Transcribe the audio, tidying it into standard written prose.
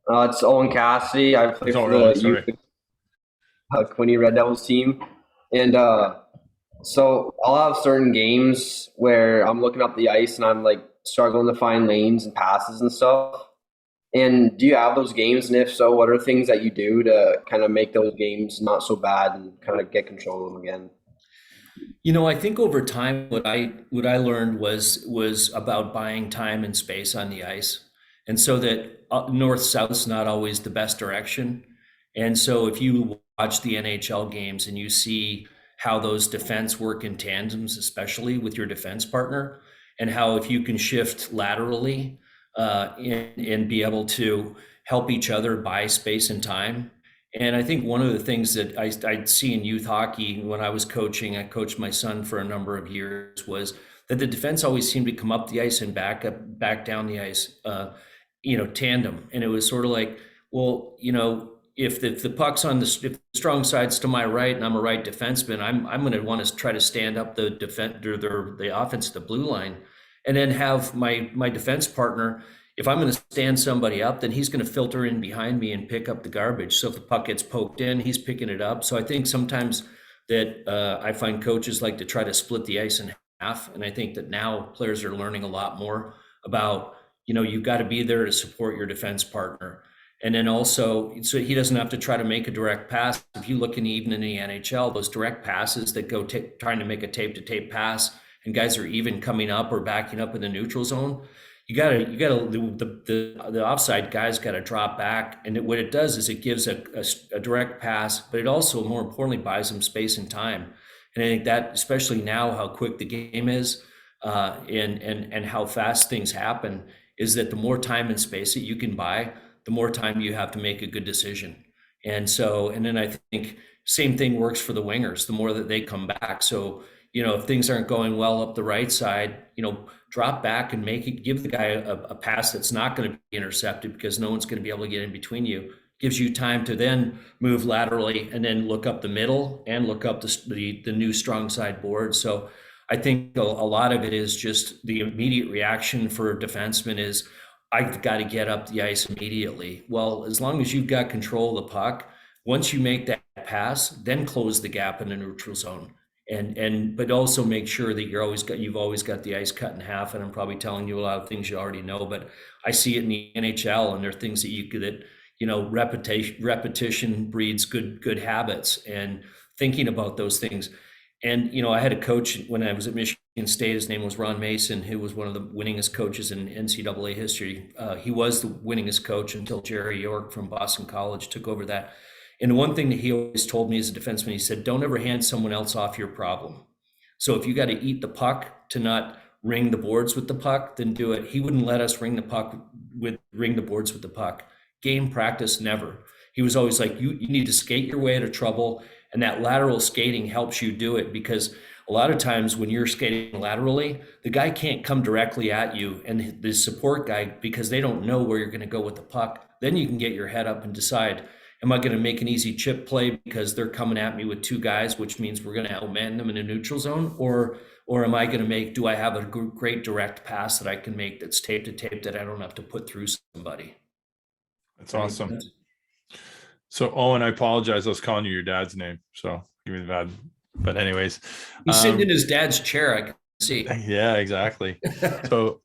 It's Owen Cassidy. I play Oh, for really? the Sorry. Quinte Red Devils team, and so I'll have certain games where I'm looking up the ice and I'm like struggling to find lanes and passes and stuff. And do you have those games? And if so, what are things that you do to kind of make those games not so bad and kind of get control of them again? I think over time, what I learned was about buying time and space on the ice, and so that north south is not always the best direction. And so if you watch the NHL games and you see how those defense work in tandems, especially with your defense partner, and how if you can shift laterally and be able to help each other buy space and time. And I think one of the things that I'd see in youth hockey when I was coaching, I coached my son for a number of years, was that the defense always seemed to come up the ice and back down the ice, tandem. And it was sort of like, well, if the puck's if the strong side's to my right and I'm a right defenseman, I'm going to want to try to stand up the defender, the offense, the blue line, and then have my defense partner. If I'm going to stand somebody up, then he's going to filter in behind me and pick up the garbage. So if the puck gets poked in, he's picking it up. So I think sometimes that I find coaches like to try to split the ice in half. And I think that now players are learning a lot more about, you've got to be there to support your defense partner. And then also, so he doesn't have to try to make a direct pass. If you look even in the NHL, those direct passes that go trying to make a tape to tape pass, and guys are even coming up or backing up in the neutral zone, the offside guys got to drop back, and what it does is it gives a direct pass, but it also, more importantly, buys them space and time. And I think that, especially now, how quick the game is, and how fast things happen, is that the more time and space that you can buy, the more time you have to make a good decision. And then I think same thing works for the wingers. The more that they come back, so if things aren't going well up the right side, drop back and give the guy a pass that's not going to be intercepted, because no one's going to be able to get in between you. Gives you time to then move laterally and then look up the middle and look up the new strong side board. So I think a lot of it is just the immediate reaction for a defenseman is, I've got to get up the ice immediately. Well, as long as you've got control of the puck, once you make that pass, then close the gap in the neutral zone. But also make sure that you've always got the ice cut in half. And I'm probably telling you a lot of things you already know, but I see it in the NHL, and there are things repetition breeds good habits, and thinking about those things. And I had a coach when I was at Michigan State. His name was Ron Mason, who was one of the winningest coaches in NCAA history. He was the winningest coach until Jerry York from Boston College took over that. And one thing that he always told me as a defenseman, he said, don't ever hand someone else off your problem. So if you got to eat the puck to not ring the boards with the puck, then do it. He wouldn't let us ring the boards with the puck. Game practice, never. He was always like, you need to skate your way out of trouble. And that lateral skating helps you do it, because a lot of times when you're skating laterally, the guy can't come directly at you, and the support guy, because they don't know where you're going to go with the puck, then you can get your head up and decide, am I going to make an easy chip play because they're coming at me with two guys, which means we're going to outman them in a neutral zone? Or am I going to do I have a great direct pass that I can make that's tape to tape that I don't have to put through somebody? That's awesome. So, Owen, I apologize. I was calling you your dad's name. So give me the bad. But anyways. He's sitting in his dad's chair, I can see. Yeah, exactly. So